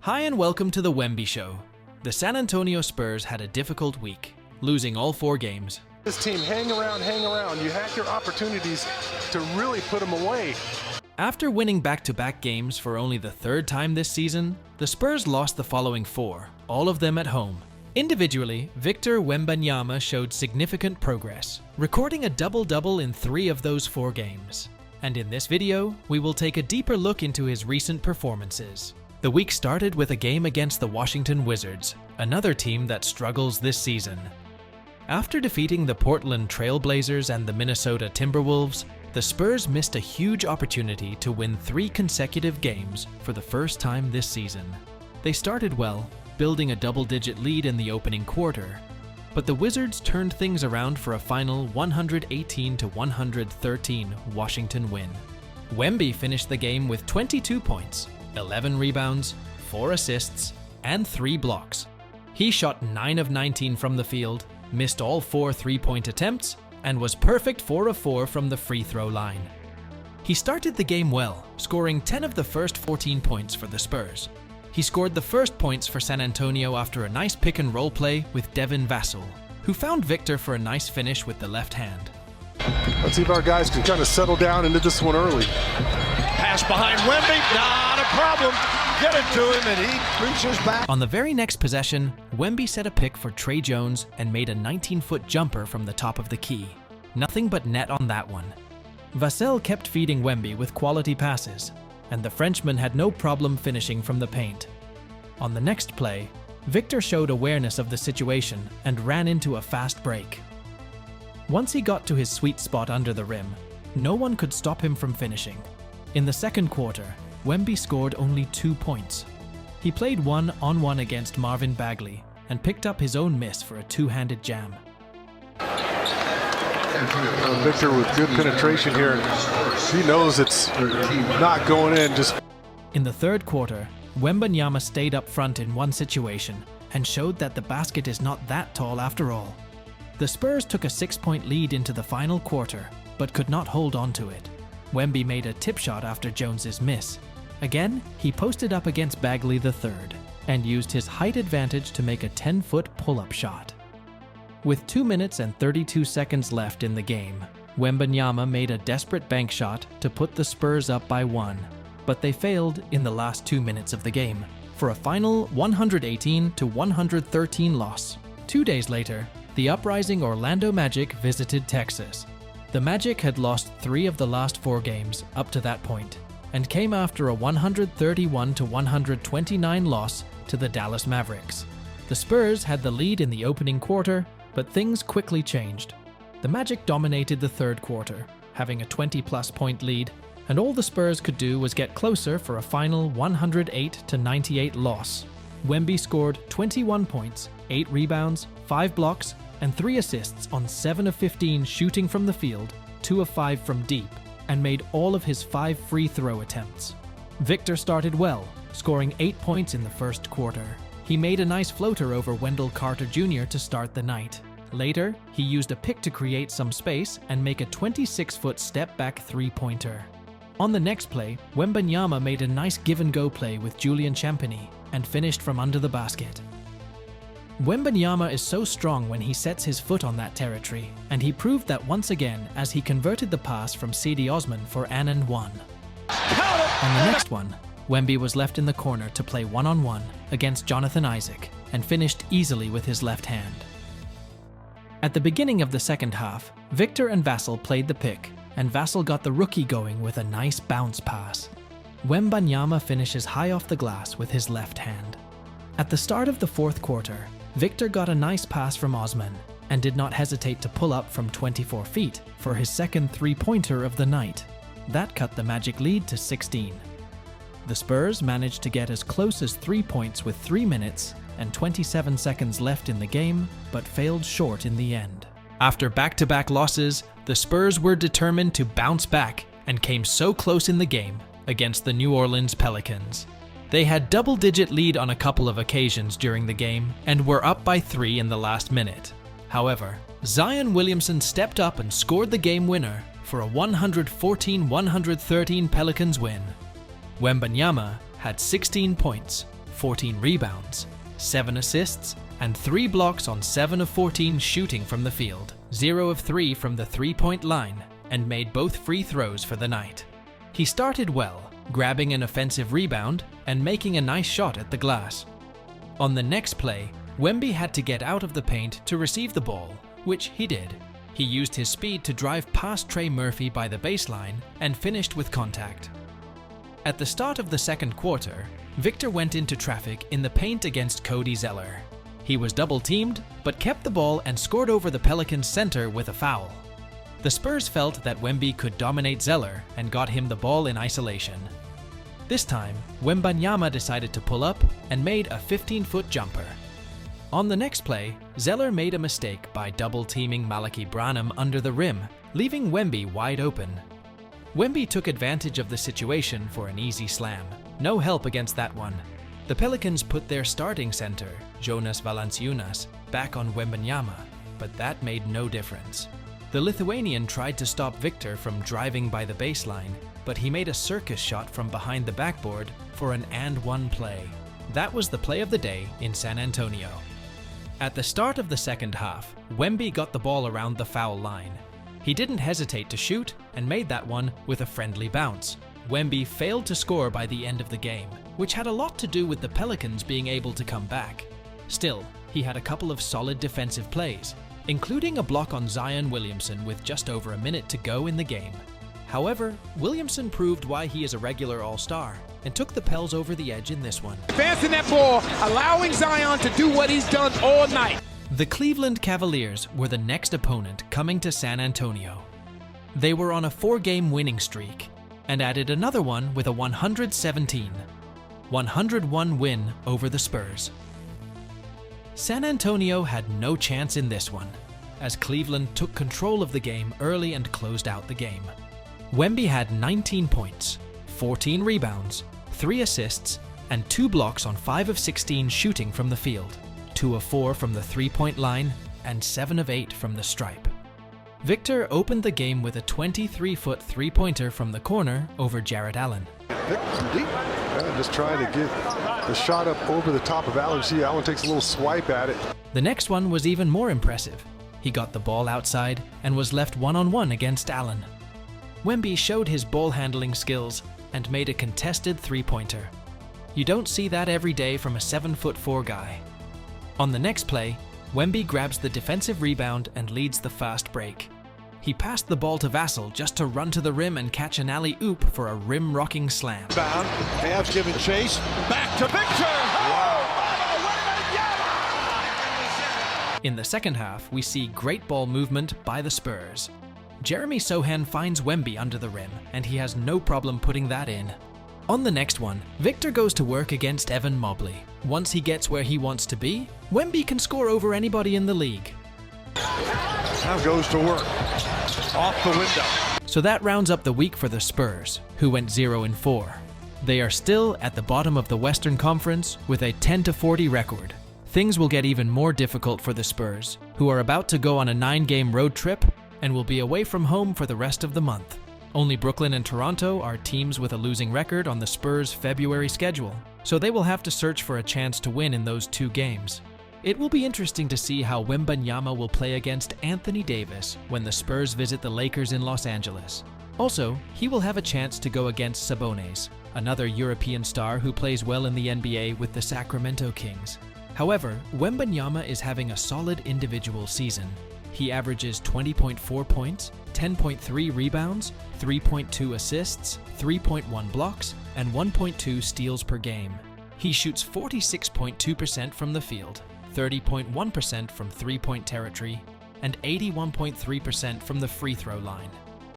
Hi and welcome to the Wemby Show. The San Antonio Spurs had a difficult week, losing all 4 games. This team, hang around. You hack your opportunities to really put them away. After winning back-to-back games for only the 3rd time this season, the Spurs lost the following 4, all of them at home. Individually, Victor Wembanyama showed significant progress, recording a double-double in 3 of those 4 games. And in this video, we will take a deeper look into his recent performances. The week started with a game against the Washington Wizards, another team that struggles this season. After defeating the Portland Trail Blazers and the Minnesota Timberwolves, the Spurs missed a huge opportunity to win 3 consecutive games for the first time this season. They started well, building a double-digit lead in the opening quarter, but the Wizards turned things around for a final 118-113 Washington win. Wemby finished the game with 22 points, 11 rebounds, 4 assists, and 3 blocks. He shot 9 of 19 from the field, missed all 4 3-point attempts, and was perfect 4 of 4 from the free throw line. He started the game well, scoring 10 of the first 14 points for the Spurs. He scored the first points for San Antonio after a nice pick-and-roll play with Devin Vassell, who found Victor for a nice finish with the left hand. Let's see if our guys can kind of settle down into this one early. Pass behind Wemby, not a problem. Get it to him and he reaches back. On the very next possession, Wemby set a pick for Trey Jones and made a 19-foot jumper from the top of the key. Nothing but net on that one. Vassell kept feeding Wemby with quality passes, and the Frenchman had no problem finishing from the paint. On the next play, Victor showed awareness of the situation and ran into a fast break. Once he got to his sweet spot under the rim, no one could stop him from finishing. In the second quarter, Wemby scored only 2 points. He played 1-on-1 against Marvin Bagley and picked up his own miss for a 2-handed jam. Victor with good penetration here. He knows it's not going in. In the third quarter, Wembanyama stayed up front in one situation and showed that the basket is not that tall after all. The Spurs took a 6-point lead into the final quarter, but could not hold on to it. Wemby made a tip shot after Jones's miss. Again, he posted up against Bagley III and used his height advantage to make a 10-foot pull-up shot. With 2 minutes and 32 seconds left in the game, Wembanyama made a desperate bank shot to put the Spurs up by 1, but they failed in the last 2 minutes of the game for a final 118-113 loss. 2 days later, the uprising Orlando Magic visited Texas. The Magic had lost 3 of the last 4 games up to that point, and came after a 131-129 loss to the Dallas Mavericks. The Spurs had the lead in the opening quarter, but things quickly changed. The Magic dominated the third quarter, having a 20-plus point lead, and all the Spurs could do was get closer for a final 108-98 loss. Wemby scored 21 points, 8 rebounds, 5 blocks, and 3 assists on 7 of 15 shooting from the field, 2 of 5 from deep, and made all of his 5 free throw attempts. Victor started well, scoring 8 points in the first quarter. He made a nice floater over Wendell Carter Jr. to start the night. Later, he used a pick to create some space and make a 26-foot step-back 3-pointer. On the next play, Wembanyama made a nice give-and-go play with Julian Champagnie and finished from under the basket. Wembanyama is so strong when he sets his foot on that territory, and he proved that once again as he converted the pass from Cedi Osman for an and one. On the next one, Wemby was left in the corner to play 1-on-1 against Jonathan Isaac and finished easily with his left hand. At the beginning of the second half, Victor and Vassell played the pick, and Vassell got the rookie going with a nice bounce pass. Wembanyama finishes high off the glass with his left hand. At the start of the fourth quarter, Victor got a nice pass from Osman and did not hesitate to pull up from 24 feet for his second 3-pointer of the night. That cut the Magic lead to 16. The Spurs managed to get as close as 3 points with 3 minutes and 27 seconds left in the game, but failed short in the end. After back-to-back losses, the Spurs were determined to bounce back and came so close in the game against the New Orleans Pelicans. They had double-digit lead on a couple of occasions during the game and were up by 3 in the last minute. However, Zion Williamson stepped up and scored the game winner for a 114-113 Pelicans win. Wembanyama had 16 points, 14 rebounds, 7 assists, and 3 blocks on 7 of 14 shooting from the field, 0 of 3 from the three-point line, and made both free throws for the night. He started well, grabbing an offensive rebound and making a nice shot at the glass. On the next play, Wemby had to get out of the paint to receive the ball, which he did. He used his speed to drive past Trey Murphy by the baseline and finished with contact. At the start of the second quarter, Victor went into traffic in the paint against Cody Zeller. He was double-teamed, but kept the ball and scored over the Pelicans center with a foul. The Spurs felt that Wemby could dominate Zeller and got him the ball in isolation. This time, Wembanyama decided to pull up and made a 15-foot jumper. On the next play, Zeller made a mistake by double-teaming Malaki Branham under the rim, leaving Wemby wide open. Wemby took advantage of the situation for an easy slam. No help against that one. The Pelicans put their starting center, Jonas Valanciunas, back on Wembanyama, but that made no difference. The Lithuanian tried to stop Victor from driving by the baseline, but he made a circus shot from behind the backboard for an and-one play. That was the play of the day in San Antonio. At the start of the second half, Wemby got the ball around the foul line. He didn't hesitate to shoot and made that one with a friendly bounce. Wemby failed to score by the end of the game, which had a lot to do with the Pelicans being able to come back. Still, he had a couple of solid defensive plays, including a block on Zion Williamson with just over a minute to go in the game. However, Williamson proved why he is a regular All-Star and took the Pels over the edge in this one. Advancing that ball, allowing Zion to do what he's done all night. The Cleveland Cavaliers were the next opponent coming to San Antonio. They were on a 4-game winning streak and added another one with a 117-101 win over the Spurs. San Antonio had no chance in this one, as Cleveland took control of the game early and closed out the game. Wemby had 19 points, 14 rebounds, 3 assists, and 2 blocks on 5 of 16 shooting from the field, 2 of 4 from the three-point line, and 7 of 8 from the stripe. Victor opened the game with a 23-foot three-pointer from the corner over Jarrett Allen. Just trying to get the shot up over the top of Allen. See, Allen takes a little swipe at it. The next one was even more impressive. He got the ball outside and was left one-on-one against Allen. Wemby showed his ball handling skills and made a contested three-pointer. You don't see that every day from a 7'4" guy. On the next play, Wemby grabs the defensive rebound and leads the fast break. He passed the ball to Vassell just to run to the rim and catch an alley-oop for a rim-rocking slam. Bound, Cavs giving chase, back to Victor! In the second half, we see great ball movement by the Spurs. Jeremy Sohan finds Wemby under the rim, and he has no problem putting that in. On the next one, Victor goes to work against Evan Mobley. Once he gets where he wants to be, Wemby can score over anybody in the league. Now goes to work. Off the window. So that rounds up the week for the Spurs, who went 0-4. They are still at the bottom of the Western Conference with a 10-40 record. Things will get even more difficult for the Spurs, who are about to go on a 9-game road trip and will be away from home for the rest of the month. Only Brooklyn and Toronto are teams with a losing record on the Spurs' February schedule, so they will have to search for a chance to win in those 2 games. It will be interesting to see how Wembanyama will play against Anthony Davis when the Spurs visit the Lakers in Los Angeles. Also, he will have a chance to go against Sabonis, another European star who plays well in the NBA with the Sacramento Kings. However, Wembanyama is having a solid individual season. He averages 20.4 points, 10.3 rebounds, 3.2 assists, 3.1 blocks, and 1.2 steals per game. He shoots 46.2% from the field, 30.1% from three-point territory, and 81.3% from the free throw line.